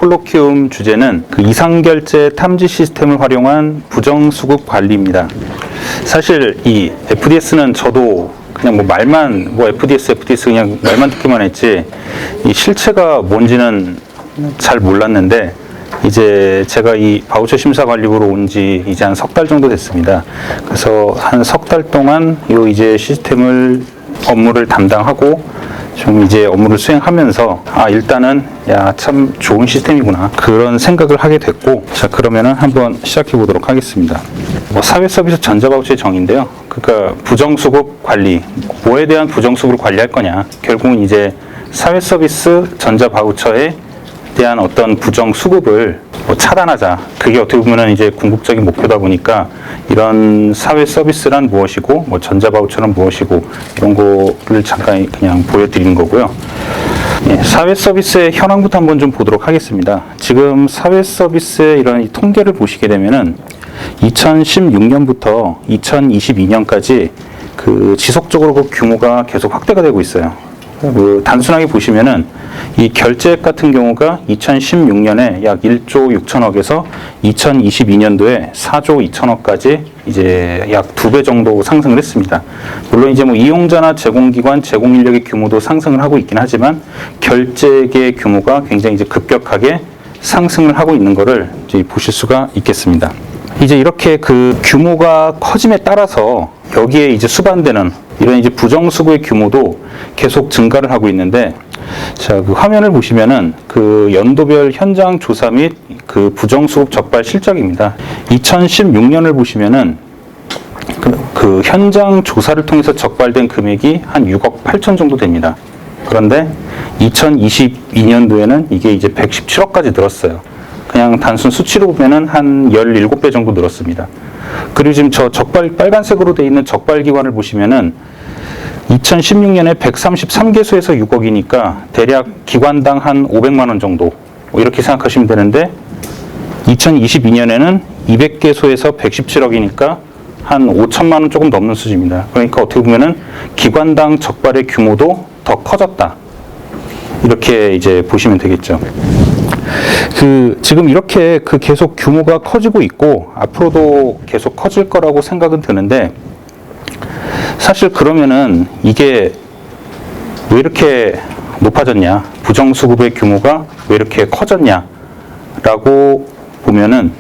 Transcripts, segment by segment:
콜로키움 주제는 그 이상결제 탐지 시스템을 활용한 부정수급 관리입니다. 사실 이 FDS는 저도 그냥 뭐 말만 뭐 FDS 그냥 말만 듣기만 했지 이 실체가 뭔지는 잘 몰랐는데 이제 제가 이 바우처 심사관리부로 온 지 이제 한 석 달 정도 됐습니다. 그래서 한 석 달 동안 요 이제 시스템을 업무를 담당하고 좀 이제 업무를 수행하면서 일단은 참 좋은 시스템이구나 그런 생각을 하게 됐고, 자 그러면은 한번 시작해 보도록 하겠습니다. 사회서비스 전자바우처의 정의인데요. 그러니까 부정수급 관리, 뭐에 대한 부정수급을 관리할 거냐, 결국은 이제 사회서비스 전자바우처에 대한 어떤 부정수급을 차단하자. 그게 어떻게 보면은 이제 궁극적인 목표다 보니까 이런 사회 서비스란 무엇이고, 전자바우처는 무엇이고, 이런 거를 잠깐 그냥 보여드리는 거고요. 사회 서비스의 현황부터 한번 좀 보도록 하겠습니다. 지금 사회 서비스의 이런 이 통계를 보시게 되면은 2016년부터 2022년까지 그 지속적으로 그 규모가 계속 확대가 되고 있어요. 단순하게 보시면은 이 결제액 같은 경우가 2016년에 약 1조 6천억에서 2022년도에 4조 2천억까지 이제 약 2배 정도 상승을 했습니다. 물론 이제 이용자나 제공기관, 제공인력의 규모도 상승을 하고 있긴 하지만 결제액의 규모가 굉장히 이제 급격하게 상승을 하고 있는 것을 이제 보실 수가 있겠습니다. 이제 이렇게 그 규모가 커짐에 따라서 여기에 이제 수반되는 이런 이제 부정수급의 규모도 계속 증가를 하고 있는데, 자, 그 화면을 보시면은 그 연도별 현장 조사 및 그 부정수급 적발 실적입니다. 2016년을 보시면은 그 현장 조사를 통해서 적발된 금액이 한 6억 8천 정도 됩니다. 그런데 2022년도에는 이게 이제 117억까지 늘었어요. 그냥 단순 수치로 보면은 한 17배 정도 늘었습니다. 그리고 지금 저 빨간색으로 되어 있는 적발기관을 보시면은 2016년에 133개소에서 6억이니까 대략 기관당 한 500만 원 정도 이렇게 생각하시면 되는데, 2022년에는 200개소에서 117억이니까 한 5천만 원 조금 넘는 수준입니다. 그러니까 어떻게 보면은 기관당 적발의 규모도 더 커졌다, 이렇게 이제 보시면 되겠죠. 지금 이렇게 계속 규모가 커지고 있고 앞으로도 계속 커질 거라고 생각은 드는데, 사실 그러면은 이게 왜 이렇게 높아졌냐, 부정수급의 규모가 왜 이렇게 커졌냐라고 보면은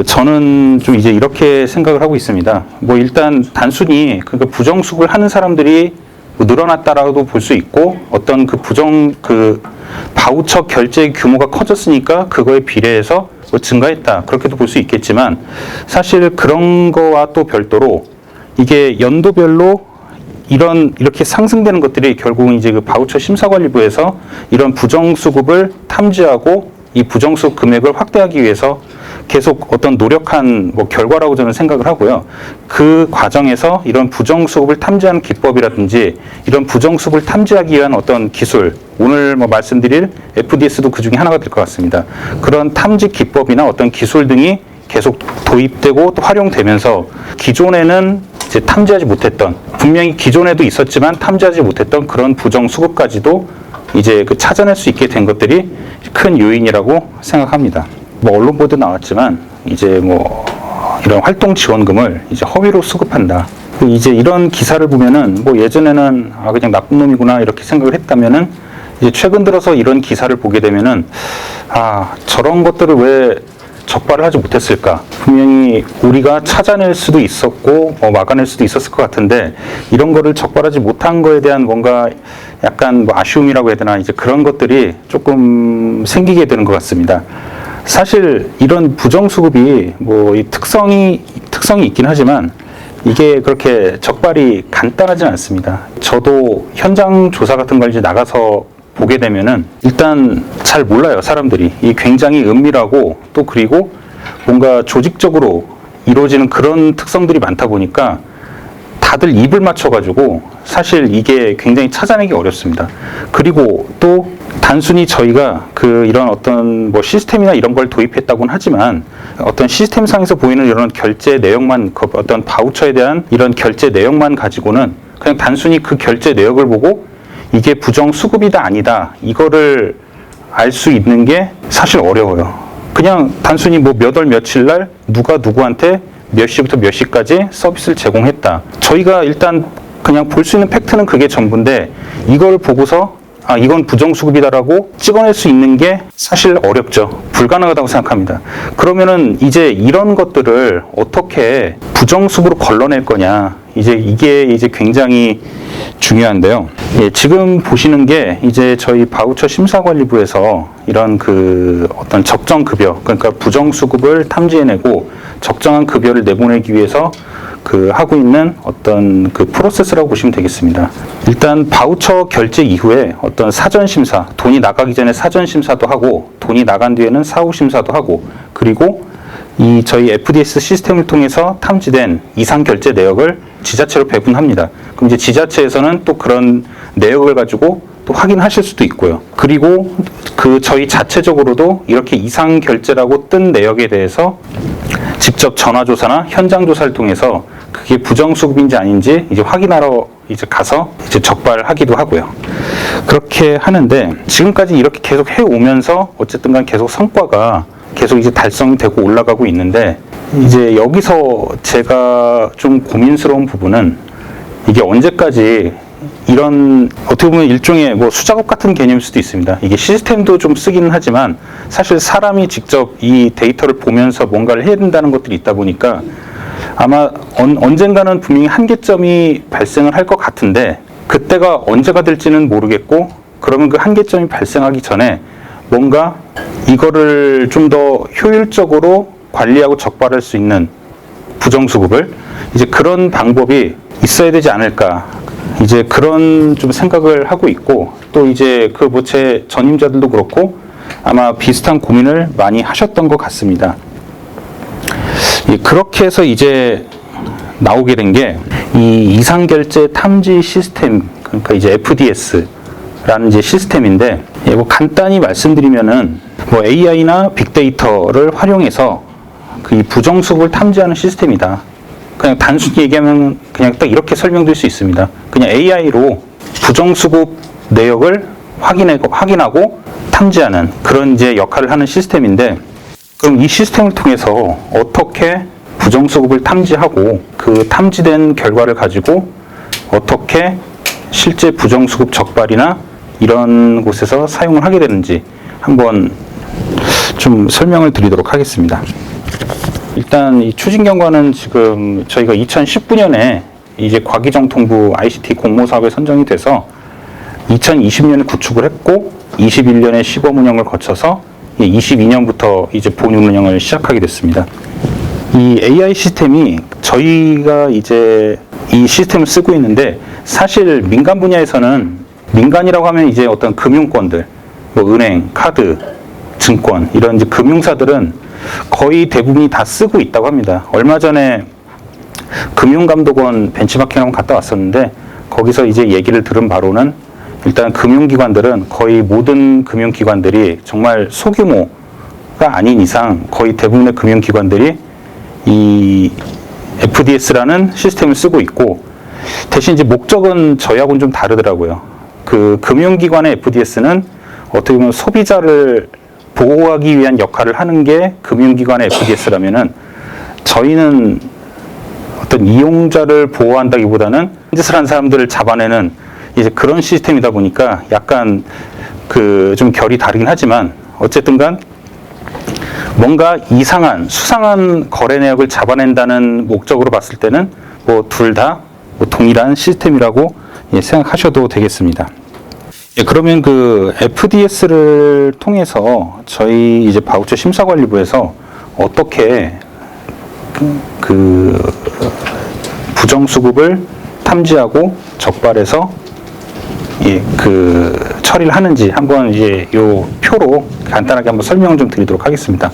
저는 좀 이제 이렇게 생각을 하고 있습니다. 일단 단순히 부정수급을 하는 사람들이 늘어났다라고도 볼 수 있고, 어떤 바우처 결제 규모가 커졌으니까 그거에 비례해서 증가했다, 그렇게도 볼 수 있겠지만, 사실 그런 거와 또 별도로 이게 연도별로 이렇게 상승되는 것들이 결국은 이제 그 바우처 심사관리부에서 이런 부정수급을 탐지하고 이 부정수급 금액을 확대하기 위해서 계속 어떤 노력한 결과라고 저는 생각을 하고요. 그 과정에서 이런 부정수급을 탐지하는 기법이라든지 이런 부정수급을 탐지하기 위한 어떤 기술, 오늘 말씀드릴 FDS도 그 중에 하나가 될 것 같습니다. 그런 탐지 기법이나 어떤 기술 등이 계속 도입되고 또 활용되면서 기존에는 이제 탐지하지 못했던, 분명히 기존에도 있었지만 탐지하지 못했던 그런 부정수급까지도 이제 찾아낼 수 있게 된 것들이 큰 요인이라고 생각합니다. 언론 보도 나왔지만 이제 이런 활동 지원금을 이제 허위로 수급한다. 이제 이런 기사를 보면은 예전에는 그냥 나쁜 놈이구나 이렇게 생각을 했다면은, 이제 최근 들어서 이런 기사를 보게 되면은 저런 것들을 왜 적발을 하지 못했을까? 분명히 우리가 찾아낼 수도 있었고 막아낼 수도 있었을 것 같은데, 이런 거를 적발하지 못한 거에 대한 뭔가 약간 아쉬움이라고 해야 되나, 이제 그런 것들이 조금 생기게 되는 것 같습니다. 사실 이런 부정수급이 이 특성이 있긴 하지만 이게 그렇게 적발이 간단하진 않습니다. 저도 현장 조사 같은 걸 이제 나가서 보게 되면은 일단 잘 몰라요, 사람들이. 이 굉장히 은밀하고 또 그리고 뭔가 조직적으로 이루어지는 그런 특성들이 많다 보니까 다들 입을 맞춰가지고 사실 이게 굉장히 찾아내기 어렵습니다. 그리고 또 단순히 저희가 이런 어떤 시스템이나 이런 걸 도입했다고는 하지만 어떤 시스템상에서 보이는 이런 결제 내용만, 어떤 바우처에 대한 이런 결제 내용만 가지고는 그냥 단순히 그 결제 내역을 보고 이게 부정수급이다 아니다, 이거를 알 수 있는 게 사실 어려워요. 그냥 단순히 뭐 몇 월 며칠 날 누가 누구한테 몇 시부터 몇 시까지 서비스를 제공했다. 저희가 일단 그냥 볼 수 있는 팩트는 그게 전부인데 이걸 보고서 아, 이건 부정수급이다라고 찍어낼 수 있는 게 사실 어렵죠. 불가능하다고 생각합니다. 그러면은 이제 이런 것들을 어떻게 부정수급으로 걸러낼 거냐. 이게 이제 굉장히 중요한데요. 예, 지금 보시는 게 이제 저희 바우처 심사관리부에서 이런 그 어떤 적정 급여, 그러니까 부정수급을 탐지해내고 적정한 급여를 내보내기 위해서 그 하고 있는 어떤 그 프로세스라고 보시면 되겠습니다. 일단 바우처 결제 이후에 어떤 사전 심사, 돈이 나가기 전에 사전 심사도 하고 돈이 나간 뒤에는 사후 심사도 하고 그리고 이 저희 FDS 시스템을 통해서 탐지된 이상 결제 내역을 지자체로 배분합니다. 그럼 이제 지자체에서는 또 그런 내역을 가지고 또 확인하실 수도 있고요. 그리고 그 저희 자체적으로도 이렇게 이상 결제라고 뜬 내역에 대해서 직접 전화조사나 현장조사를 통해서 그게 부정수급인지 아닌지 이제 확인하러 이제 가서 이제 적발하기도 하고요. 그렇게 하는데 지금까지 이렇게 계속 해오면서 어쨌든 간 계속 성과가 계속 이제 달성이 되고 올라가고 있는데 이제 여기서 제가 좀 고민스러운 부분은 이게 언제까지 이런 어떻게 보면 일종의 뭐 수작업 같은 개념일 수도 있습니다. 이게 시스템도 좀 쓰기는 하지만 사실 사람이 직접 이 데이터를 보면서 뭔가를 해야 된다는 것들이 있다 보니까 아마 언젠가는 분명히 한계점이 발생을 할 것 같은데 그때가 언제가 될지는 모르겠고 그러면 그 한계점이 발생하기 전에 뭔가 이거를 좀 더 효율적으로 관리하고 적발할 수 있는 부정수급을 이제 그런 방법이 있어야 되지 않을까 이제 그런 좀 생각을 하고 있고 또 이제 그 뭐 제 전임자들도 그렇고 아마 비슷한 고민을 많이 하셨던 것 같습니다. 그렇게 해서 이제 나오게 된 게 이 이상결제 탐지 시스템 그러니까 이제 FDS라는 이제 시스템인데 뭐 간단히 말씀드리면은 뭐 AI나 빅데이터를 활용해서 그 부정수급을 탐지하는 시스템이다. 그냥 단순히 얘기하면 그냥 딱 이렇게 설명드릴 수 있습니다. 그냥 AI로 부정수급 내역을 확인하고 탐지하는 그런 이제 역할을 하는 시스템인데 그럼 이 시스템을 통해서 어떻게 부정수급을 탐지하고 그 탐지된 결과를 가지고 어떻게 실제 부정수급 적발이나 이런 곳에서 사용을 하게 되는지 한번 좀 설명을 드리도록 하겠습니다. 일단 이 추진경과는 지금 저희가 2019년에 이제 과기정통부 ICT 공모 사업에 선정이 돼서 2020년에 구축을 했고 21년에 시범 운영을 거쳐서 22년부터 이제 본인 운영을 시작하게 됐습니다. 이 AI 시스템이 저희가 이제 이 시스템을 쓰고 있는데 사실 민간 분야에서는 민간이라고 하면 이제 어떤 금융권들, 뭐 은행, 카드, 증권 이런 이제 금융사들은 거의 대부분이 다 쓰고 있다고 합니다. 얼마 전에 금융감독원 벤치마킹 한번 갔다 왔었는데 거기서 이제 얘기를 들은 바로는 일단 금융기관들은 거의 모든 금융기관들이 정말 소규모가 아닌 이상 거의 대부분의 금융기관들이 이 FDS라는 시스템을 쓰고 있고 대신 이제 목적은 저희하고는 좀 다르더라고요. 그 금융기관의 FDS는 어떻게 보면 소비자를 보호하기 위한 역할을 하는 게 금융기관의 FDS라면은 저희는 어떤 이용자를 보호한다기보다는 짓을 한 사람들을 잡아내는 이제 그런 시스템이다 보니까 약간 그 좀 결이 다르긴 하지만 어쨌든 간 뭔가 이상한 수상한 거래 내역을 잡아낸다는 목적으로 봤을 때는 뭐 둘 다 뭐 동일한 시스템이라고 생각하셔도 되겠습니다. 그러면 그 FDS를 통해서 저희 이제 바우처 심사관리부에서 어떻게 그 부정수급을 탐지하고 적발해서 그 처리를 하는지 한번 이제 요 표로 간단하게 한번 설명을 좀 드리도록 하겠습니다.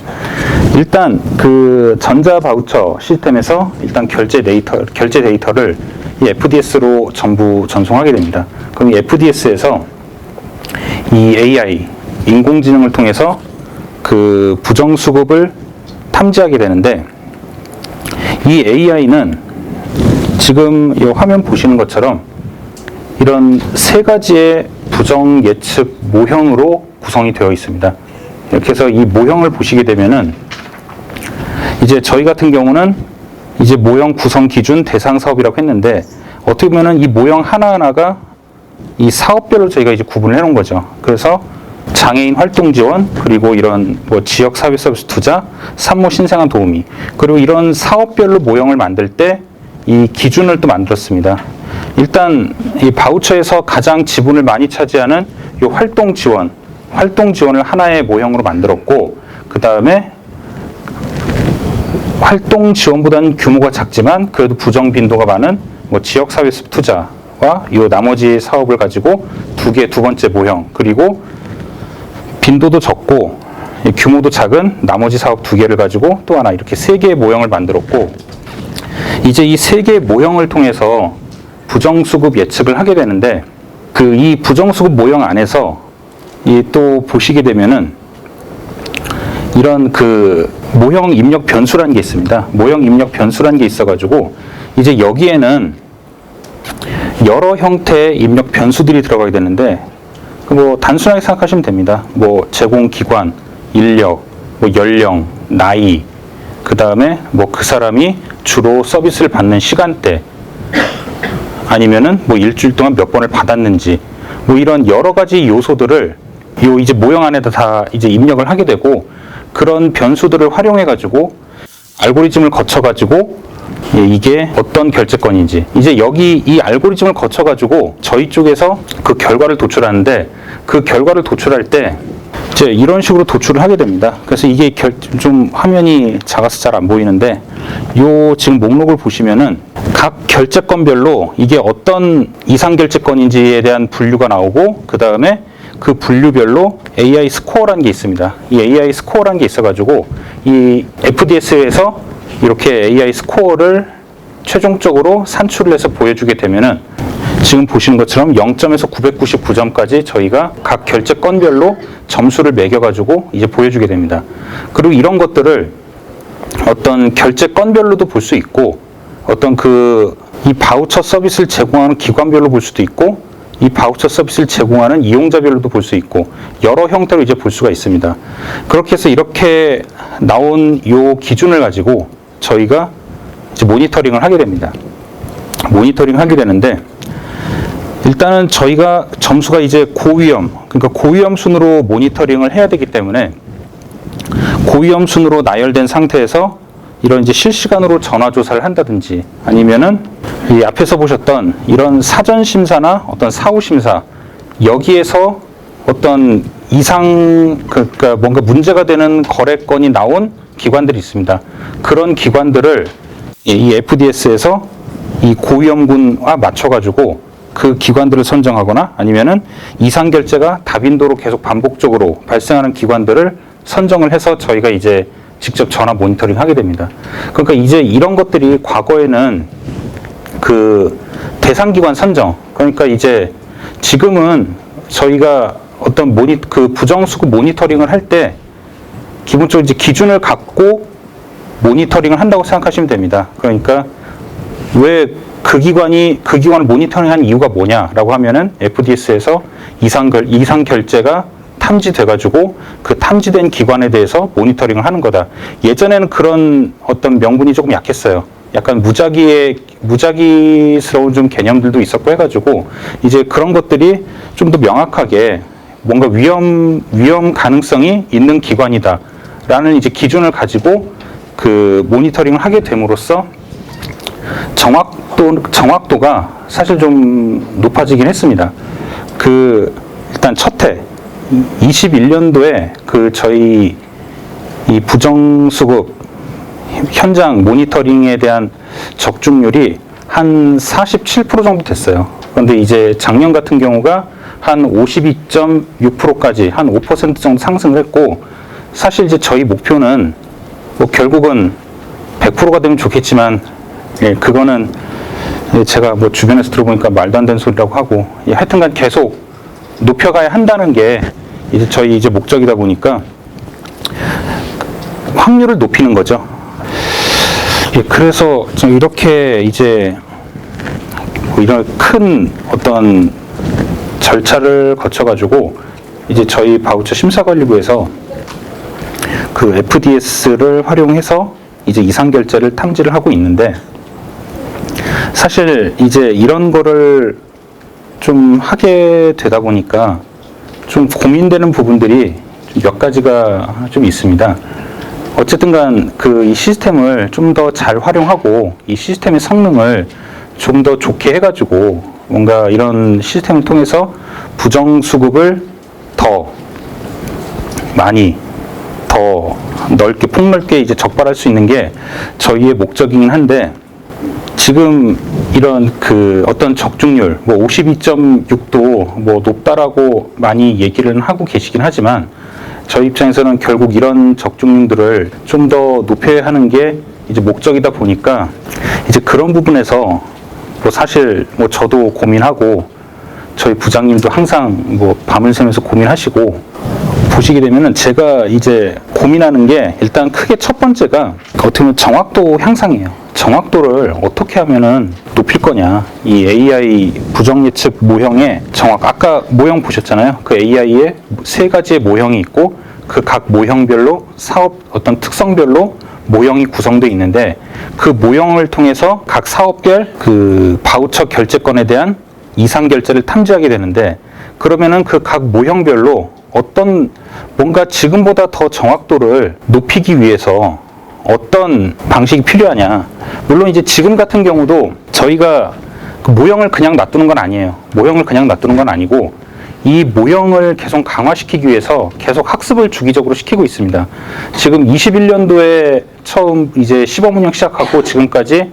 일단 그 전자 바우처 시스템에서 일단 결제 데이터를 이 FDS로 전부 전송하게 됩니다. 그럼 이 FDS에서 이 AI 인공지능을 통해서 그 부정수급을 탐지하게 되는데 이 AI는 지금 이 화면 보시는 것처럼 이런 세 가지의 부정 예측 모형으로 구성이 되어 있습니다. 이렇게 해서 이 모형을 보시게 되면은 이제 저희 같은 경우는 이제 모형 구성 기준 대상 사업이라고 했는데 어떻게 보면은 이 모형 하나하나가 이 사업별로 저희가 이제 구분을 해 놓은 거죠. 그래서 장애인 활동 지원, 그리고 이런 뭐 지역 사회 서비스 투자, 산모 신생아 도우미, 그리고 이런 사업별로 모형을 만들 때 이 기준을 또 만들었습니다. 일단 이 바우처에서 가장 지분을 많이 차지하는 이 활동 지원을 하나의 모형으로 만들었고, 그 다음에 활동 지원보다는 규모가 작지만 그래도 부정 빈도가 많은 뭐 지역 사회 투자와 이 나머지 사업을 가지고 두 번째 모형, 그리고 빈도도 적고 규모도 작은 나머지 사업 2개를 가지고 또 하나, 이렇게 3개의 모형을 만들었고, 이제 이 3개의 모형을 통해서 부정수급 예측을 하게 되는데, 이 부정수급 모형 안에서 또 보시게 되면은 이런 모형 입력 변수라는 게 있습니다. 모형 입력 변수라는 게 있어가지고 이제 여기에는 여러 형태의 입력 변수들이 들어가게 되는데, 뭐 단순하게 생각하시면 됩니다. 뭐 제공 기관, 인력, 뭐 연령, 나이, 그 다음에 뭐 그 사람이 주로 서비스를 받는 시간대, 아니면은 뭐 일주일 동안 몇 번을 받았는지, 뭐 이런 여러 가지 요소들을 이제 모형 안에다 다 이제 입력을 하게 되고, 그런 변수들을 활용해 가지고 알고리즘을 거쳐 가지고 이게 어떤 결제건인지, 이제 여기 이 알고리즘을 거쳐 가지고 저희 쪽에서 그 결과를 도출하는데, 그 결과를 도출할 때 이제 이런 식으로 도출을 하게 됩니다. 그래서 이게 좀 화면이 작아서 잘 안 보이는데, 요 지금 목록을 보시면은 각 결제건별로 이게 어떤 이상 결제건인지에 대한 분류가 나오고, 그 다음에 그 분류별로 AI 스코어라는 게 있습니다. 이 AI 스코어라는 게 있어가지고 이 FDS에서 이렇게 AI 스코어를 최종적으로 산출을 해서 보여주게 되면은 지금 보시는 것처럼 0점에서 999점까지 저희가 각 결제 건별로 점수를 매겨가지고 이제 보여주게 됩니다. 그리고 이런 것들을 어떤 결제 건별로도 볼 수 있고, 어떤 이 바우처 서비스를 제공하는 기관별로 볼 수도 있고, 이 바우처 서비스를 제공하는 이용자별로도 볼 수 있고, 여러 형태로 이제 볼 수가 있습니다. 그렇게 해서 이렇게 나온 요 기준을 가지고 저희가 이제 모니터링을 하게 됩니다. 모니터링 하게 되는데, 일단은 저희가 점수가 이제 고위험, 그러니까 고위험 순으로 모니터링을 해야 되기 때문에 고위험 순으로 나열된 상태에서 이런 이제 실시간으로 전화 조사를 한다든지, 아니면은 이 앞에서 보셨던 이런 사전 심사나 어떤 사후 심사, 여기에서 어떤 그러니까 뭔가 문제가 되는 거래건이 나온 기관들이 있습니다. 그런 기관들을 이 FDS에서 이 고위험군과 맞춰가지고 그 기관들을 선정하거나, 아니면은 이상 결제가 다빈도로 계속 반복적으로 발생하는 기관들을 선정을 해서 저희가 이제 직접 전화 모니터링 하게 됩니다. 그러니까 이제 이런 것들이 과거에는 대상 기관 선정, 그러니까 이제 지금은 저희가 어떤 부정수급 모니터링을 할 때 기본적으로 이제 기준을 갖고 모니터링을 한다고 생각하시면 됩니다. 그러니까 왜 그 기관을 모니터링한 이유가 뭐냐라고 하면은 FDS에서 이상 결제가 탐지돼가지고 그 탐지된 기관에 대해서 모니터링을 하는 거다. 예전에는 그런 어떤 명분이 조금 약했어요. 약간 무작위스러운 좀 개념들도 있었고 해가지고 이제 그런 것들이 좀 더 명확하게 뭔가 위험 가능성이 있는 기관이다라는 이제 기준을 가지고 모니터링을 하게 됨으로써 정확도가 사실 좀 높아지긴 했습니다. 일단 첫해 21년도에 저희 이 부정수급 현장 모니터링에 대한 적중률이 한 47% 정도 됐어요. 그런데 이제 작년 같은 경우가 한 52.6%까지 한 5% 정도 상승을 했고, 사실 이제 저희 목표는 뭐 결국은 100%가 되면 좋겠지만, 예, 그거는 제가 뭐 주변에서 들어보니까 말도 안 되는 소리라고 하고, 예, 하여튼간 계속 높여가야 한다는 게 이제 저희 이제 목적이다 보니까 확률을 높이는 거죠. 예, 그래서 이렇게 이제 이런 큰 어떤 절차를 거쳐가지고 이제 저희 바우처 심사관리부에서 그 FDS를 활용해서 이제 이상결제를 탐지를 하고 있는데, 사실 이제 이런 거를 좀 하게 되다 보니까 좀 고민되는 부분들이 몇 가지가 좀 있습니다. 어쨌든 간 그 이 시스템을 좀 더 잘 활용하고 이 시스템의 성능을 좀 더 좋게 해가지고 뭔가 이런 시스템을 통해서 부정수급을 더 많이 더 넓게 폭넓게 이제 적발할 수 있는 게 저희의 목적이긴 한데, 지금 이런 그 어떤 적중률 뭐 52.6도 뭐 높다라고 많이 얘기를 하고 계시긴 하지만, 저희 입장에서는 결국 이런 적중률들을 좀 더 높여야 하는 게 이제 목적이다 보니까, 이제 그런 부분에서 뭐 사실 뭐 저도 고민하고 저희 부장님도 항상 뭐 밤을 새면서 고민하시고, 보시게 되면은 제가 이제 고민하는 게 일단 크게 첫 번째가 어떻게 보면 정확도 향상이에요. 정확도를 어떻게 하면은 높일 거냐. 이 AI 부정 예측 모형의 아까 모형 보셨잖아요. 그 AI에 세 가지의 모형이 있고 그 각 모형별로 사업 어떤 특성별로 모형이 구성되어 있는데, 그 모형을 통해서 각 사업별 그 바우처 결제권에 대한 이상 결제를 탐지하게 되는데, 그러면은 그 각 모형별로 어떤 뭔가 지금보다 더 정확도를 높이기 위해서 어떤 방식이 필요하냐. 물론 이제 지금 같은 경우도 저희가 그 모형을 그냥 놔두는 건 아니에요. 모형을 그냥 놔두는 건 아니고, 이 모형을 계속 강화시키기 위해서 계속 학습을 주기적으로 시키고 있습니다. 지금 21년도에 처음 이제 시범 운영 시작하고 지금까지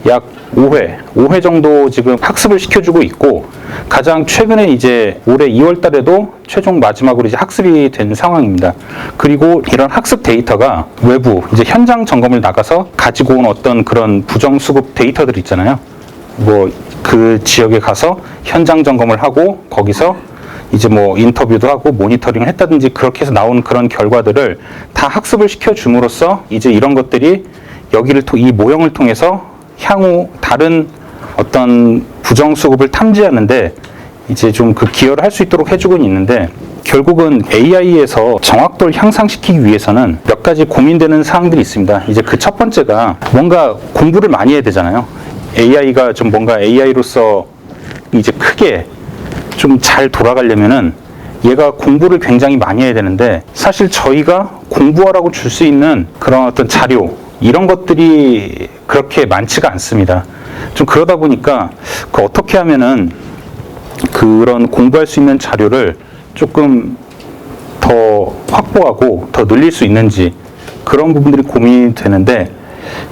약 5회 정도 지금 학습을 시켜주고 있고, 가장 최근에 이제 올해 2월 달에도 최종 마지막으로 이제 학습이 된 상황입니다. 그리고 이런 학습 데이터가 외부 이제 현장 점검을 나가서 가지고 온 어떤 그런 부정수급 데이터들 있잖아요. 뭐 그 지역에 가서 현장 점검을 하고 거기서 이제 뭐 인터뷰도 하고 모니터링을 했다든지 그렇게 해서 나온 그런 결과들을 다 학습을 시켜줌으로써 이제 이런 것들이 이 모형을 통해서 향후 다른 어떤 부정수급을 탐지하는데 이제 좀 그 기여를 할 수 있도록 해주고는 있는데, 결국은 AI에서 정확도를 향상시키기 위해서는 몇 가지 고민되는 사항들이 있습니다. 이제 그 첫 번째가 뭔가 공부를 많이 해야 되잖아요. AI가 좀 뭔가 AI로서 이제 크게 좀 잘 돌아가려면은 얘가 공부를 굉장히 많이 해야 되는데, 사실 저희가 공부하라고 줄 수 있는 그런 어떤 자료 이런 것들이 그렇게 많지가 않습니다. 좀 그러다 보니까 그 어떻게 하면은 그런 공부할 수 있는 자료를 조금 더 확보하고 더 늘릴 수 있는지, 그런 부분들이 고민이 되는데,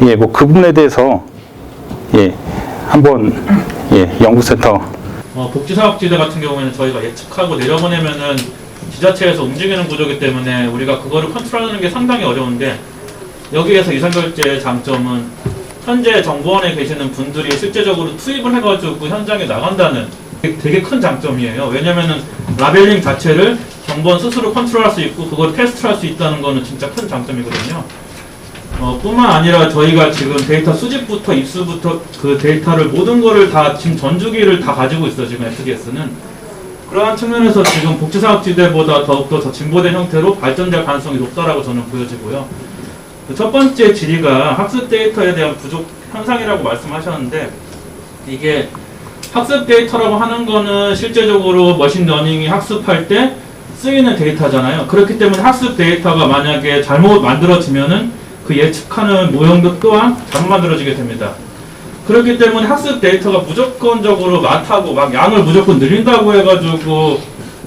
예, 뭐 그 부분에 대해서 예, 한번 연구센터 복지사업지대 같은 경우에는 저희가 예측하고 내려보내면은 지자체에서 움직이는 구조이기 때문에 우리가 그거를 컨트롤하는 게 상당히 어려운데, 여기에서 이상결제의 장점은 현재 정보원에 계시는 분들이 실제적으로 투입을 해가지고 현장에 나간다는 되게 큰 장점이에요. 왜냐면은 라벨링 자체를 정보원 스스로 컨트롤할 수 있고 그걸 테스트할 수 있다는 거는 진짜 큰 장점이거든요. 뿐만 아니라 저희가 지금 데이터 수집부터 입수부터 그 데이터를 모든 거를 다 지금 전주기를 다 가지고 있어요. 지금 FDS는. 그러한 측면에서 지금 복지사업지대보다 더욱더 더 진보된 형태로 발전될 가능성이 높다라고 저는 보여지고요. 첫 번째 질의가 학습 데이터에 대한 부족 현상이라고 말씀하셨는데, 이게 학습 데이터라고 하는 거는 실제적으로 머신러닝이 학습할 때 쓰이는 데이터잖아요. 그렇기 때문에 학습 데이터가 만약에 잘못 만들어지면은 그 예측하는 모형도 또한 잘못 만들어지게 됩니다. 그렇기 때문에 학습 데이터가 무조건적으로 많다고 막 양을 무조건 늘린다고 해가지고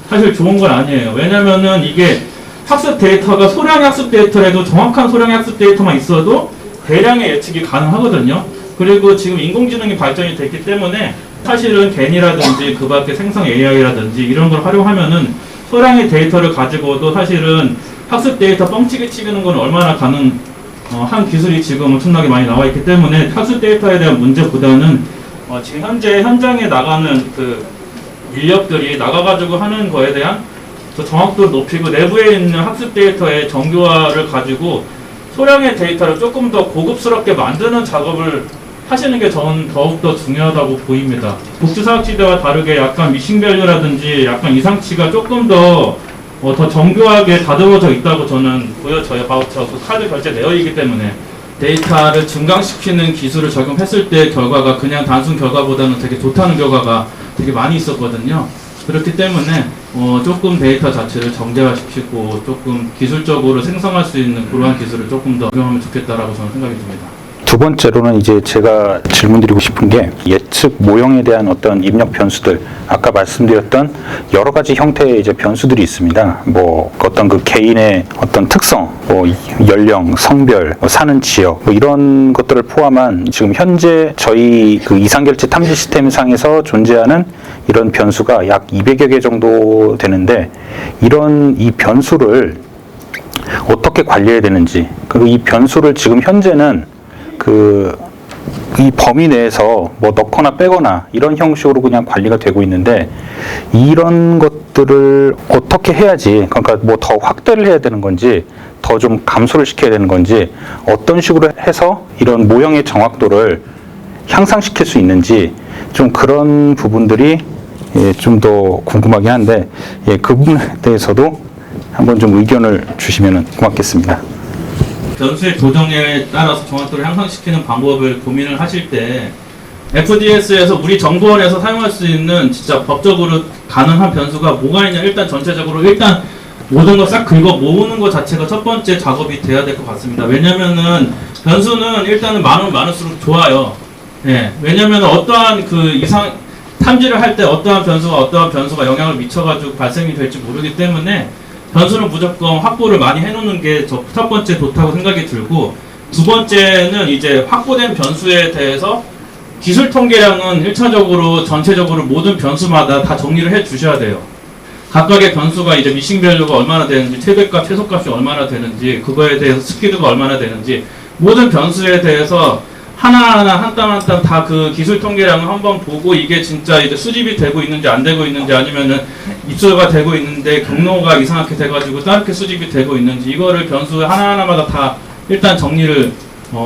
사실 좋은 건 아니에요. 왜냐면은 이게 학습 데이터가 소량의 학습 데이터라도 정확한 소량의 학습 데이터만 있어도 대량의 예측이 가능하거든요. 그리고 지금 인공지능이 발전이 됐기 때문에 사실은 겐이라든지 그 밖에 생성 AI라든지 이런 걸 활용하면은 소량의 데이터를 가지고도 사실은 학습 데이터 뻥치기 치는 건 얼마나 한 기술이 지금 엄청나게 많이 나와 있기 때문에 학습 데이터에 대한 문제보다는 지금 현재 현장에 나가는 그 인력들이 나가가지고 하는 거에 대한 더 정확도를 높이고 내부에 있는 학습 데이터의 정교화를 가지고 소량의 데이터를 조금 더 고급스럽게 만드는 작업을 하시는 게 저는 더욱더 중요하다고 보입니다. 복지사학지대와 다르게 약간 미싱밸류라든지 약간 이상치가 조금 더 더 정교하게 다듬어져 있다고 저는 보여져요. 바우처 그 카드 결제 내역이기 때문에 데이터를 증강시키는 기술을 적용했을 때 결과가 그냥 단순 결과보다는 되게 좋다는 결과가 되게 많이 있었거든요. 그렇기 때문에 조금 데이터 자체를 정제화시키고 조금 기술적으로 생성할 수 있는 그러한 기술을 조금 더 적용하면 좋겠다라고 저는 생각이 듭니다. 두 번째로는 이제 제가 질문드리고 싶은 게 예측 모형에 대한 어떤 입력 변수들, 아까 말씀드렸던 여러 가지 형태의 이제 변수들이 있습니다. 뭐 어떤 그 개인의 어떤 특성, 뭐 연령, 성별, 뭐 사는 지역, 뭐 이런 것들을 포함한 지금 현재 저희 그 이상결제 탐지 시스템 상에서 존재하는 이런 변수가 약 200여 개 정도 되는데, 이런 이 변수를 어떻게 관리해야 되는지, 그리고 이 변수를 지금 현재는 이 범위 내에서 뭐 넣거나 빼거나 이런 형식으로 그냥 관리가 되고 있는데, 이런 것들을 어떻게 해야지, 그러니까 뭐 더 확대를 해야 되는 건지 더 좀 감소를 시켜야 되는 건지, 어떤 식으로 해서 이런 모형의 정확도를 향상시킬 수 있는지, 좀 그런 부분들이 좀 더 궁금하긴 한데, 그 부분에 대해서도 한번 좀 의견을 주시면 고맙겠습니다. 변수의 조정에 따라서 정확도를 향상시키는 방법을 고민을 하실 때 FDS에서 우리 정보원에서 사용할 수 있는 진짜 법적으로 가능한 변수가 뭐가 있냐, 일단 전체적으로 일단 모든 걸 싹 긁어 모으는 것 자체가 첫 번째 작업이 돼야 될 것 같습니다. 왜냐면은 변수는 일단은 많으면 많을수록 좋아요. 예. 왜냐면 어떠한 그 이상 탐지를 할 때 어떠한 변수가 영향을 미쳐가지고 발생이 될지 모르기 때문에 변수는 무조건 확보를 많이 해놓는 게 첫 번째 좋다고 생각이 들고, 두 번째는 이제 확보된 변수에 대해서 기술 통계량은 1차적으로 전체적으로 모든 변수마다 다 정리를 해 주셔야 돼요. 각각의 변수가 이제 미싱 밸류가 얼마나 되는지, 최대값, 최소값이 얼마나 되는지, 그거에 대해서 스피드가 얼마나 되는지, 모든 변수에 대해서 하나하나 한 땀 한 땀 다 그 기술 통계량을 한번 보고, 이게 진짜 이제 수집이 되고 있는지 안 되고 있는지, 아니면은 입수가 되고 있는데 경로가 이상하게 돼가지고 다르게 수집이 되고 있는지, 이거를 변수 하나하나마다 다 일단 정리를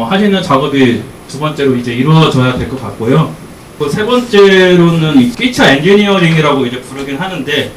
하시는 작업이 두 번째로 이제 이루어져야 될 것 같고요. 그 세 번째로는 이 피처 엔지니어링이라고 이제 부르긴 하는데,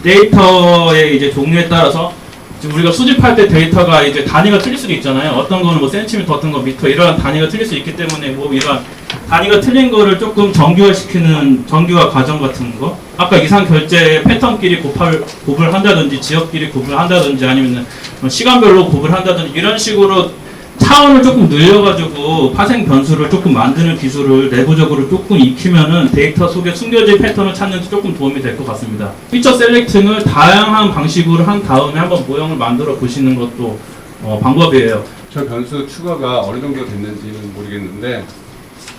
데이터의 이제 종류에 따라서 지금 우리가 수집할 때 데이터가 이제 단위가 틀릴 수도 있잖아요. 어떤 거는 뭐 센티미터, 어떤 거 미터, 이러한 단위가 틀릴 수 있기 때문에 뭐 이런 단위가 틀린 거를 조금 정교화시키는 정교화 과정 같은 거. 아까 이상 결제 패턴끼리 곱을 한다든지, 지역끼리 곱을 한다든지, 아니면 시간별로 곱을 한다든지, 이런 식으로 차원을 조금 늘려가지고 파생 변수를 조금 만드는 기술을 내부적으로 조금 익히면은 데이터 속에 숨겨진 패턴을 찾는 데 조금 도움이 될 것 같습니다. 피처 셀렉팅을 다양한 방식으로 한 다음에 한번 모형을 만들어 보시는 것도 방법이에요. 저 변수 추가가 어느 정도 됐는지는 모르겠는데,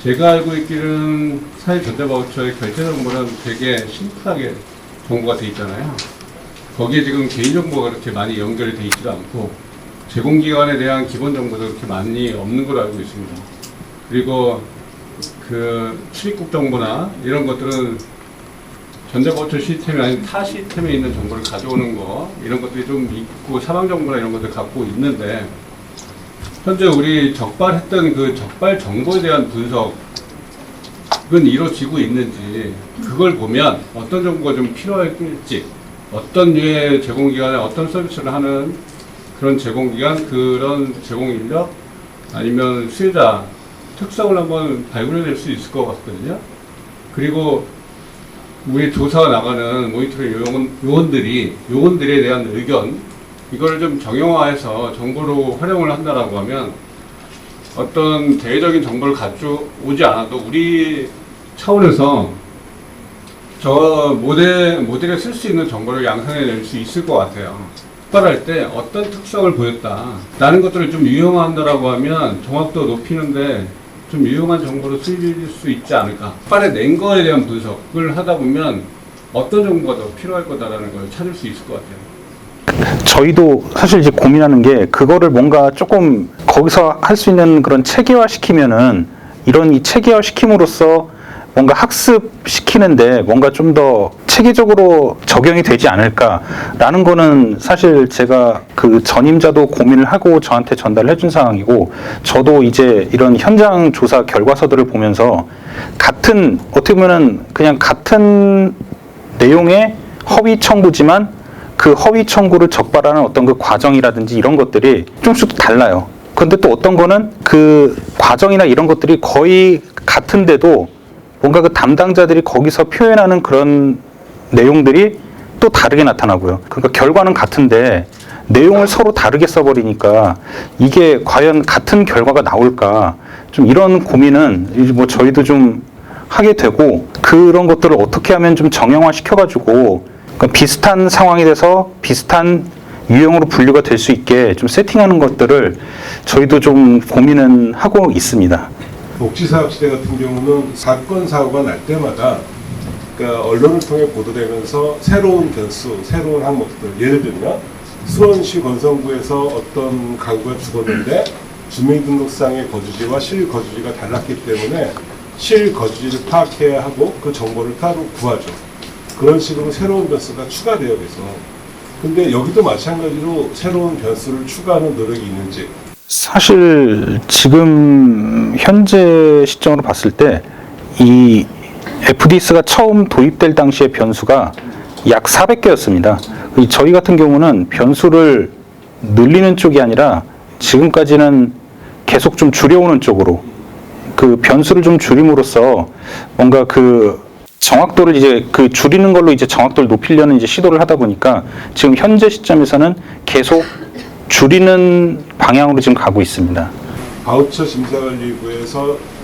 제가 알고 있기는 사회전자바우처의 결제 정보는 되게 심플하게 정보가 돼 있잖아요. 거기에 지금 개인정보가 그렇게 많이 연결이 돼 있지도 않고, 제공기관에 대한 기본 정보도 그렇게 많이 없는 걸로 알고 있습니다. 그리고 그 출입국 정보나 이런 것들은 전자바우처 시스템이 아닌 타 시스템에 있는 정보를 가져오는 거, 이런 것들이 좀 있고, 사망 정보나 이런 것들 갖고 있는데, 현재 우리 적발했던 그 적발 정보에 대한 분석은 이루어지고 있는지, 그걸 보면 어떤 정보가 좀 필요할지, 어떤 류의 제공기관에 어떤 서비스를 하는 그런 제공기관, 그런 제공인력, 아니면 수혜자 특성을 한번 발굴해낼 수 있을 것 같거든요. 그리고 우리 조사가 나가는 모니터링 요원들에 대한 의견, 이거를 좀 정형화해서 정보로 활용을 한다라고 하면, 어떤 대외적인 정보를 가져오지 않아도 우리 차원에서 저 모델에 쓸 수 있는 정보를 양산해낼 수 있을 것 같아요. 적발할 때 어떤 특성을 보였다 라는 것들을 좀 유형화한다라고 하면 정확도 높이는데 좀 유용한 정보로 쓰일 수 있지 않을까. 적발에 낸 거에 대한 분석을 하다 보면 어떤 정보가 더 필요할 거다라는 걸 찾을 수 있을 것 같아요. 저희도 사실 이제 고민하는 게, 그거를 뭔가 조금 거기서 할 수 있는 그런 체계화 시키면은, 이런 이 체계화 시킴으로써 뭔가 학습시키는데 뭔가 좀 더 체계적으로 적용이 되지 않을까라는 거는 사실 제가 그 전임자도 고민을 하고 저한테 전달을 해준 상황이고, 저도 이제 이런 현장 조사 결과서들을 보면서 어떻게 보면은 그냥 같은 내용의 허위 청구지만 그 허위 청구를 적발하는 어떤 그 과정이라든지 이런 것들이 조금씩 달라요. 근데 또 어떤 거는 그 과정이나 이런 것들이 거의 같은데도 뭔가 그 담당자들이 거기서 표현하는 그런 내용들이 또 다르게 나타나고요. 그러니까 결과는 같은데 내용을 서로 다르게 써버리니까 이게 과연 같은 결과가 나올까, 좀 이런 고민은 뭐 저희도 좀 하게 되고, 그런 것들을 어떻게 하면 좀 정형화 시켜가지고 그러니까 비슷한 상황에 대해서 비슷한 유형으로 분류가 될 수 있게 좀 세팅하는 것들을 저희도 좀 고민은 하고 있습니다. 복지사학시대 같은 경우는 사건 사고가 날 때마다 그러니까 언론을 통해 보도되면서 새로운 변수, 새로운 항목들, 예를 들면 수원시 권성구에서 어떤 가구가 죽었는데 주민등록상의 거주지와 실거주지가 달랐기 때문에 실거주지를 파악해야 하고 그 정보를 따로 구하죠. 그런 식으로 새로운 변수가 추가되어서, 근데 여기도 마찬가지로 새로운 변수를 추가하는 노력이 있는지. 사실 지금 현재 시점으로 봤을 때 이 FDS가 처음 도입될 당시의 변수가 약 400개였습니다. 저희 같은 경우는 변수를 늘리는 쪽이 아니라 지금까지는 계속 좀 줄여오는 쪽으로, 그 변수를 좀 줄임으로써 뭔가 그 정확도를 이제 그 줄이는 걸로 이제 정확도를 높이려는 이제 시도를 하다 보니까 지금 현재 시점에서는 계속 줄이는 방향으로 지금 가고 있습니다. 바우처 심사관리부에서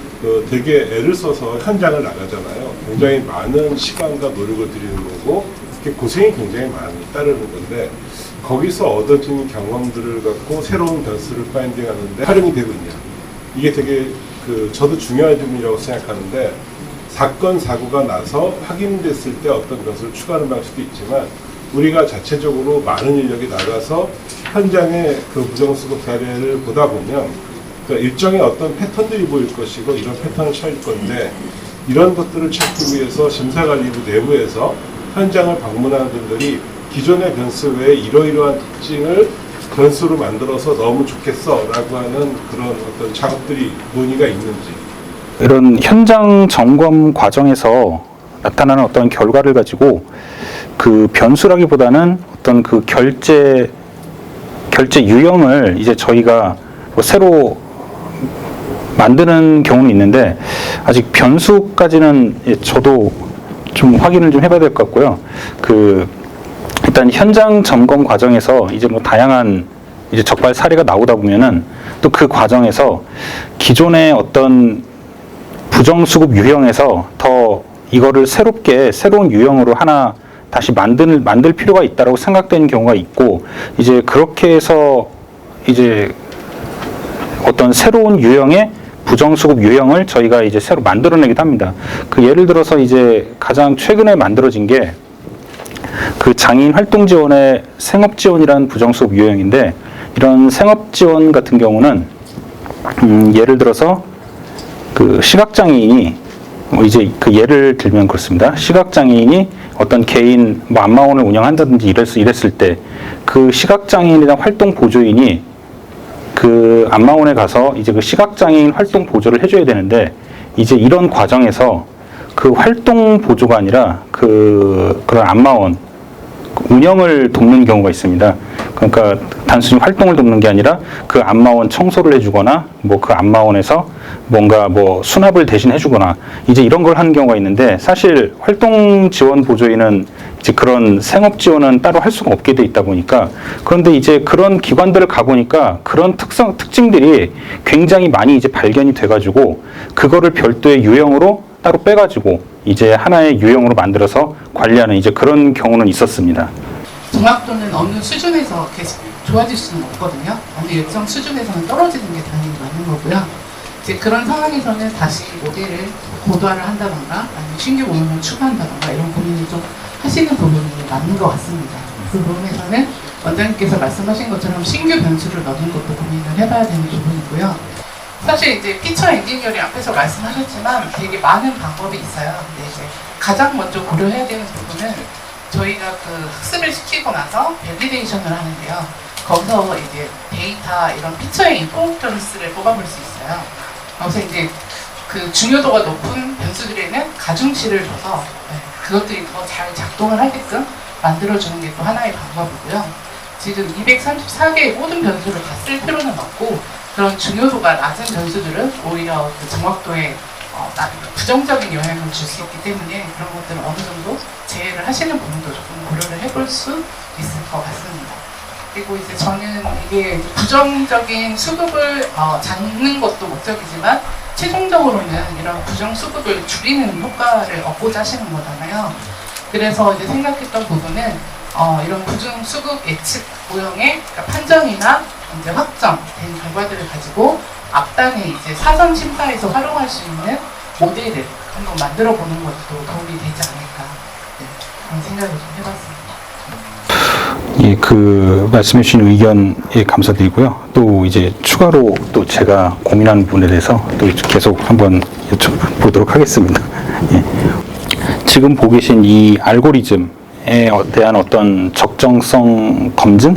되게 애를 써서 현장을 나가잖아요. 굉장히 많은 시간과 노력을 들이는 거고, 고생이 굉장히 많이 따르는 건데, 거기서 얻어진 경험들을 갖고 새로운 변수를 파인딩하는데 활용이 되고 있냐. 이게 되게 저도 중요한 질문이라고 생각하는데, 사건 사고가 나서 확인됐을 때 어떤 변수를 추가하는 방식도 있지만, 우리가 자체적으로 많은 인력이 나가서 현장의 그 부정수급 사례를 보다 보면 그러니까 일정의 어떤 패턴들이 보일 것이고 이런 패턴을 찾을 건데, 이런 것들을 찾기 위해서 심사관리부 내부에서 현장을 방문하는 분들이 기존의 변수 외에 이러이러한 특징을 변수로 만들어서 넣으면 좋겠어 라고 하는 그런 어떤 작업들이 논의가 있는지. 이런 현장 점검 과정에서 나타나는 어떤 결과를 가지고 그 변수라기보다는 어떤 그 결제 유형을 이제 저희가 뭐 새로 만드는 경우는 있는데, 아직 변수까지는 저도 좀 확인을 좀 해봐야 될 것 같고요. 일단 현장 점검 과정에서 이제 뭐 다양한 이제 적발 사례가 나오다 보면은 또 그 과정에서 기존의 어떤 부정수급 유형에서 더 이거를 새로운 유형으로 하나 다시 만들 필요가 있다라고 생각되는 경우가 있고, 이제 그렇게 해서 이제 어떤 새로운 유형의 부정수급 유형을 저희가 이제 새로 만들어내기도 합니다. 그 예를 들어서 이제 가장 최근에 만들어진 게 그 장애인 활동 지원의 생업 지원이라는 부정수급 유형인데, 이런 생업 지원 같은 경우는 예를 들어서 그 시각장애인이 이제 그 예를 들면 그렇습니다. 시각장애인이 어떤 개인 뭐 안마원을 운영한다든지 이랬을 때 그 시각장애인이나 활동 보조인이 그 안마원에 가서 이제 그 시각장애인 활동 보조를 해줘야 되는데, 이제 이런 과정에서 그 활동 보조가 아니라 그런 안마원 운영을 돕는 경우가 있습니다. 그러니까 단순히 활동을 돕는 게 아니라 그 안마원 청소를 해주거나 뭐 그 안마원에서 뭔가 뭐 수납을 대신 해주거나 이제 이런 걸 하는 경우가 있는데, 사실 활동 지원 보조인은 이제 그런 생업 지원은 따로 할 수가 없게 돼 있다 보니까, 그런데 이제 그런 기관들을 가보니까 그런 특징들이 굉장히 많이 이제 발견이 돼가지고 그거를 별도의 유형으로 따로 빼가지고 이제 하나의 유형으로 만들어서 관리하는 이제 그런 경우는 있었습니다. 정확도는 어느 수준에서 계속 좋아질 수는 없거든요. 어느 일정 수준에서는 떨어지는 게 당연히 맞는 거고요. 이제 그런 상황에서는 다시 모델을 고도화를 한다던가 아니면 신규 모형을 추가한다던가 이런 고민을 좀 하시는 부분이 맞는 것 같습니다. 그 부분에서는 원장님께서 말씀하신 것처럼 신규 변수를 넣는 것도 고민을 해봐야 되는 부분이고요. 사실 이제 피처 엔지니어링 앞에서 말씀하셨지만 되게 많은 방법이 있어요. 근데 이제 가장 먼저 고려해야 되는 부분은 저희가 그 학습을 시키고 나서 밸리데이션을 하는데요. 거기서 이제 데이터 이런 피처의 인포턴스를 뽑아볼 수 있어요. 그래서 이제 그 중요도가 높은 변수들에는 가중치를 줘서 그것들이 더 잘 작동을 하게끔 만들어주는 게 또 하나의 방법이고요. 지금 234개의 모든 변수를 다 쓸 필요는 없고 그런 중요도가 낮은 변수들은 오히려 그 정확도에 부정적인 영향을 줄 수 있기 때문에 그런 것들은 어느 정도 제외를 하시는 부분도 조금 고려를 해볼 수 있을 것 같습니다. 그리고 이제 저는 이게 이제 부정적인 수급을 잡는 것도 목적이지만 최종적으로는 이런 부정 수급을 줄이는 효과를 얻고자 하시는 거잖아요. 그래서 이제 생각했던 부분은 이런 부정 수급 예측 모형의 그러니까 판정이나 이제 확정된 결과들을 가지고 앞단에 이제 사전 심사에서 활용할 수 있는 모델을 한번 만들어 보는 것도 도움이 되지 않을까 그런 생각을 좀 해봤습니다. 예, 그 말씀해 주신 의견에 감사드리고요. 또 이제 추가로 또 제가 고민하는 부분에 대해서 또 계속 한번 여쭤보도록 하겠습니다. 예. 지금 보고 계신 이 알고리즘에 대한 어떤 적정성 검증?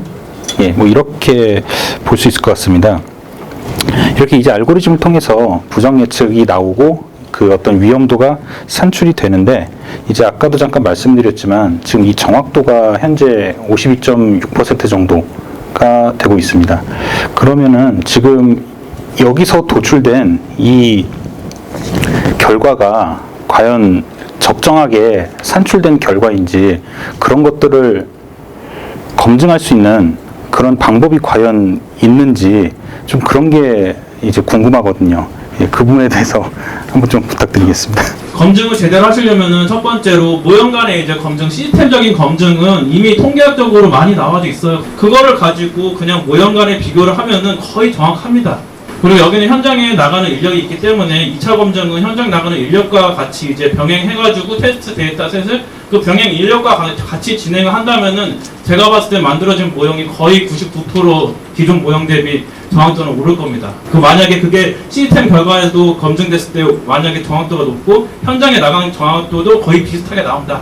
예, 뭐 이렇게 볼 수 있을 것 같습니다. 이렇게 이제 알고리즘을 통해서 부정 예측이 나오고 그 어떤 위험도가 산출이 되는데 이제 아까도 잠깐 말씀드렸지만 지금 이 정확도가 현재 52.6% 정도가 되고 있습니다. 그러면은 지금 여기서 도출된 이 결과가 과연 적정하게 산출된 결과인지 그런 것들을 검증할 수 있는 그런 방법이 과연 있는지 좀 그런 게 이제 궁금하거든요. 예, 그 부분에 대해서 한번 좀 부탁드리겠습니다. 검증을 제대로 하시려면은 첫 번째로 모형 간의 이제 검증, 시스템적인 검증은 이미 통계학적으로 많이 나와져 있어요. 그거를 가지고 그냥 모형 간의 비교를 하면은 거의 정확합니다. 그리고 여기는 현장에 나가는 인력이 있기 때문에 2차 검증은 현장 나가는 인력과 같이 이제 병행해가지고 테스트 데이터셋을 그 병행 인력과 같이 진행을 한다면은 제가 봤을 때 만들어진 모형이 거의 99% 기존 모형 대비 정확도는 오를 겁니다. 그 만약에 그게 시스템 결과에도 검증됐을 때 만약에 정확도가 높고 현장에 나가는 정확도도 거의 비슷하게 나온다.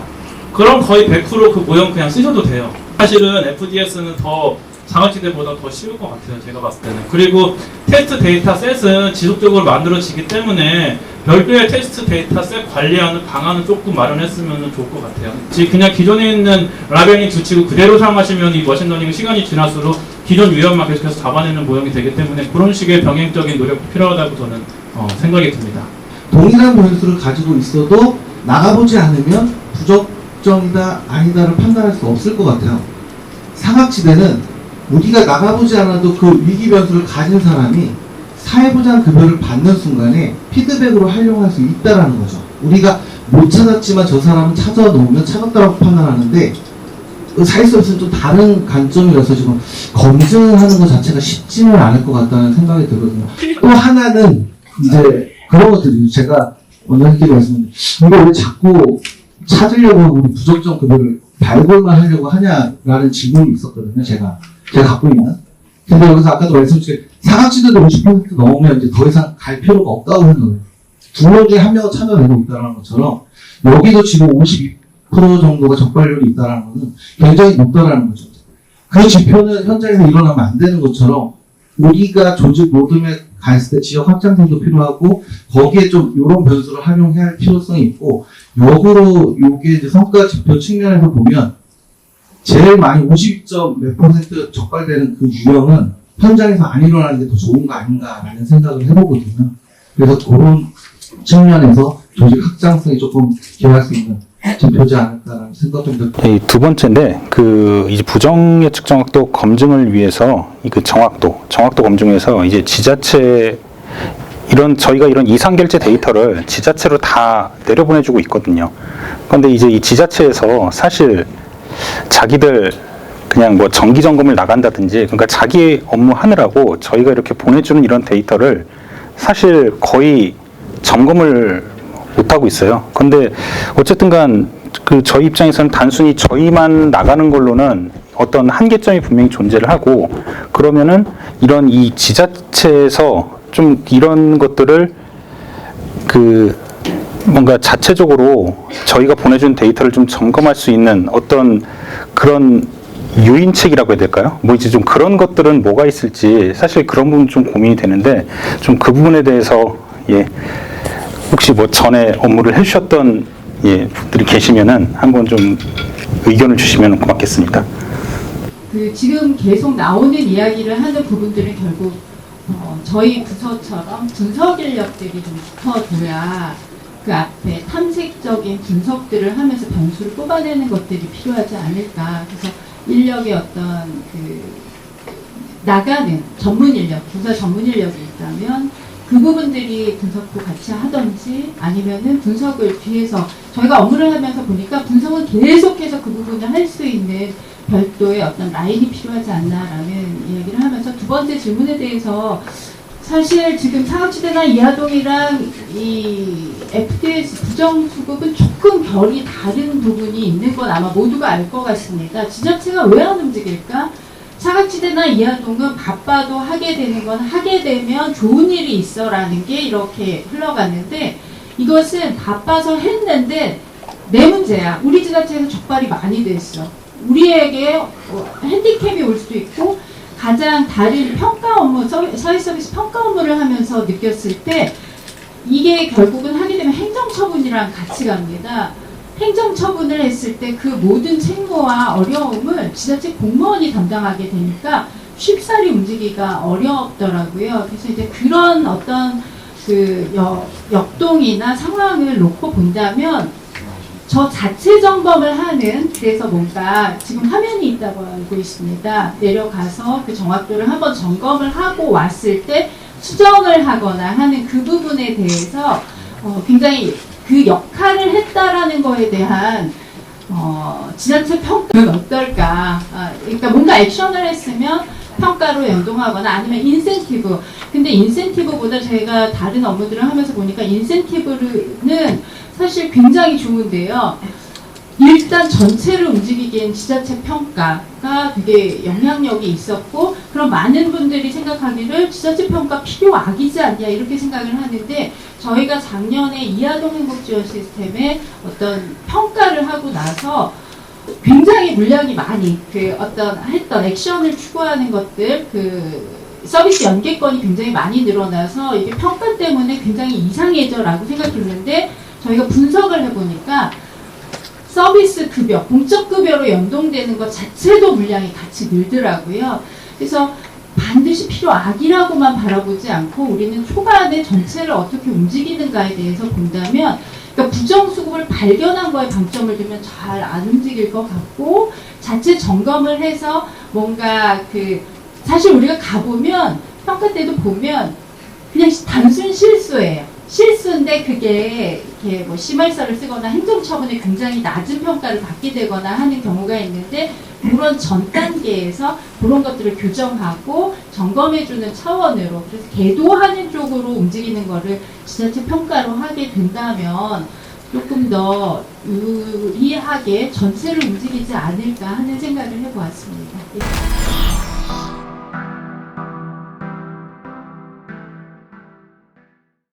그럼 거의 100% 그 모형 그냥 쓰셔도 돼요. 사실은 FDS는 더 사각지대보다 더 쉬울 것 같아요. 제가 봤을 때는. 그리고 테스트 데이터셋은 지속적으로 만들어지기 때문에 별도의 테스트 데이터셋 관리하는 방안을 조금 마련했으면 좋을 것 같아요. 그냥 기존에 있는 라벨링 주치고 그대로 사용하시면 이 머신러닝 시간이 지날수록 기존 위험만 계속해서 잡아내는 모형이 되기 때문에 그런 식의 병행적인 노력도 필요하다고 저는 생각이 듭니다. 동일한 변수를 가지고 있어도 나가보지 않으면 부적정이다 아니다를 판단할 수 없을 것 같아요. 사각지대는 우리가 나가보지 않아도 그 위기 변수를 가진 사람이 사회보장급여를 받는 순간에 피드백으로 활용할 수 있다는 거죠. 우리가 못 찾았지만 저 사람은 찾아놓으면 찾았다고 판단하는데 사회수업에서는 좀 다른 관점이라서 지금 검증하는 것 자체가 쉽지는 않을 것 같다는 생각이 들거든요. 또 하나는 이제 그런 것들이죠. 제가 원장님께 말씀드린 이거 왜 자꾸 찾으려고 우리 부적정 급여를 발굴만 하려고 하냐라는 질문이 있었거든요. 제가 갖고 있는. 근데 여기서 아까도 말씀드린 사각지대도 50% 넘으면 이제 더 이상 갈 필요가 없다고 생각해요. 2명 중에 1명은 찾아내고 있다는 것처럼 여기도 지금 52% 정도가 적발률이 있다는 것은 굉장히 높다는 거죠. 그 지표는 현장에서 일어나면 안 되는 것처럼 우리가 조직 모둠에 갔을 때 지역 확장성도 필요하고 거기에 좀 이런 변수를 활용해야 할 필요성이 있고 역으로 요게 이제 성과 지표 측면에서 보면 제일 많이 52.몇% 적발되는 그 유형은 현장에서 안 일어나는 게 더 좋은 거 아닌가라는 생각을 해보거든요. 그래서 그런 측면에서 조직 확장성이 조금 기여할 수 있는 지표지 않을까라는 생각 좀 들고. 네, 두 번째인데 그 이제 부정 예측 정확도 검증을 위해서 그 정확도 검증에서 이제 지자체 저희가 이런 이상 결제 데이터를 지자체로 다 내려보내주고 있거든요. 그런데 이제 이 지자체에서 사실 자기들 그냥 뭐 정기 점검을 나간다든지 그러니까 자기 업무 하느라고 저희가 이렇게 보내주는 이런 데이터를 사실 거의 점검을 못하고 있어요. 근데 어쨌든 간 그 저희 입장에서는 단순히 저희만 나가는 걸로는 어떤 한계점이 분명히 존재를 하고 그러면은 이런 이 지자체에서 좀 이런 것들을 그 뭔가 자체적으로 저희가 보내준 데이터를 좀 점검할 수 있는 어떤 그런 유인책이라고 해야 될까요? 뭐 이제 좀 그런 것들은 뭐가 있을지 사실 그런 부분 좀 고민이 되는데 좀 그 부분에 대해서 예 혹시 뭐 전에 업무를 해주셨던 예 분들이 계시면은 한번 좀 의견을 주시면 고맙겠습니다. 그 지금 계속 나오는 이야기를 하는 부분들은 결국 저희 부서처럼 분석 인력들이 좀 붙어줘야 그 앞에 탐색적인 분석들을 하면서 변수를 뽑아내는 것들이 필요하지 않을까. 그래서 인력의 어떤 그 나가는 전문 인력, 부서 전문 인력이 있다면 그 부분들이 분석도 같이 하던지 아니면은 분석을 뒤에서 저희가 업무를 하면서 보니까 분석은 계속해서 그 부분을 할 수 있는 별도의 어떤 라인이 필요하지 않나라는 이야기를 하면서 두 번째 질문에 대해서 사실 지금 상업지대나 이하동이랑 이 FDS 부정수급은 조금 결이 다른 부분이 있는 건 아마 모두가 알 것 같습니다. 지자체가 왜 안 움직일까? 사각지대나 이하동은 바빠도 하게 되는 건 하게 되면 좋은 일이 있어라는 게 이렇게 흘러갔는데 이것은 바빠서 했는데 내 문제야. 우리 지자체에서 적발이 많이 됐어. 우리에게 핸디캡이 올 수도 있고 가장 다른 평가 업무, 사회 서비스 평가 업무를 하면서 느꼈을 때 이게 결국은 하게 되면 행정처분이랑 같이 갑니다. 행정처분을 했을 때 그 모든 책무와 어려움을 지자체 공무원이 담당하게 되니까 쉽사리 움직이기가 어렵더라고요. 그래서 이제 그런 어떤 그 역동이나 상황을 놓고 본다면 저 자체 점검을 하는, 그래서 뭔가 지금 화면이 있다고 알고 있습니다. 내려가서 그 정확도를 한번 점검을 하고 왔을 때 수정을 하거나 하는 그 부분에 대해서 굉장히 그 역할을 했다라는 거에 대한 지자체 평가는 어떨까? 그러니까 뭔가 액션을 했으면 평가로 연동하거나 아니면 인센티브. 근데 인센티브보다 저희가 다른 업무들을 하면서 보니까 인센티브는 사실 굉장히 좋은데요. 일단 전체를 움직이기엔 지자체 평가가 되게 영향력이 있었고, 그럼 많은 분들이 생각하기를 지자체 평가 필요 악이지 않냐 이렇게 생각을 하는데, 저희가 작년에 이하동 행복지원 시스템에 어떤 평가를 하고 나서 굉장히 물량이 많이 그 어떤 했던 액션을 추구하는 것들, 그 서비스 연계권이 굉장히 많이 늘어나서 이게 평가 때문에 굉장히 이상해져라고 생각했는데, 저희가 분석을 해보니까 서비스 급여, 공적 급여로 연동되는 것 자체도 물량이 같이 늘더라고요. 그래서 반드시 필요악이라고만 바라보지 않고 우리는 초반에 전체를 어떻게 움직이는가에 대해서 본다면, 그러니까 부정수급을 발견한 거에 방점을 두면 잘 안 움직일 것 같고, 자체 점검을 해서 뭔가 사실 우리가 가보면 평가 때도 보면 그냥 단순 실수예요. 실수인데 그게 이렇게 뭐 심할서를 쓰거나 행정처분에 굉장히 낮은 평가를 받게 되거나 하는 경우가 있는데, 그런 전 단계에서 그런 것들을 교정하고 점검해주는 차원으로, 그래서 계도하는 쪽으로 움직이는 거를 지자체 평가로 하게 된다면 조금 더 유리하게 전체를 움직이지 않을까 하는 생각을 해보았습니다.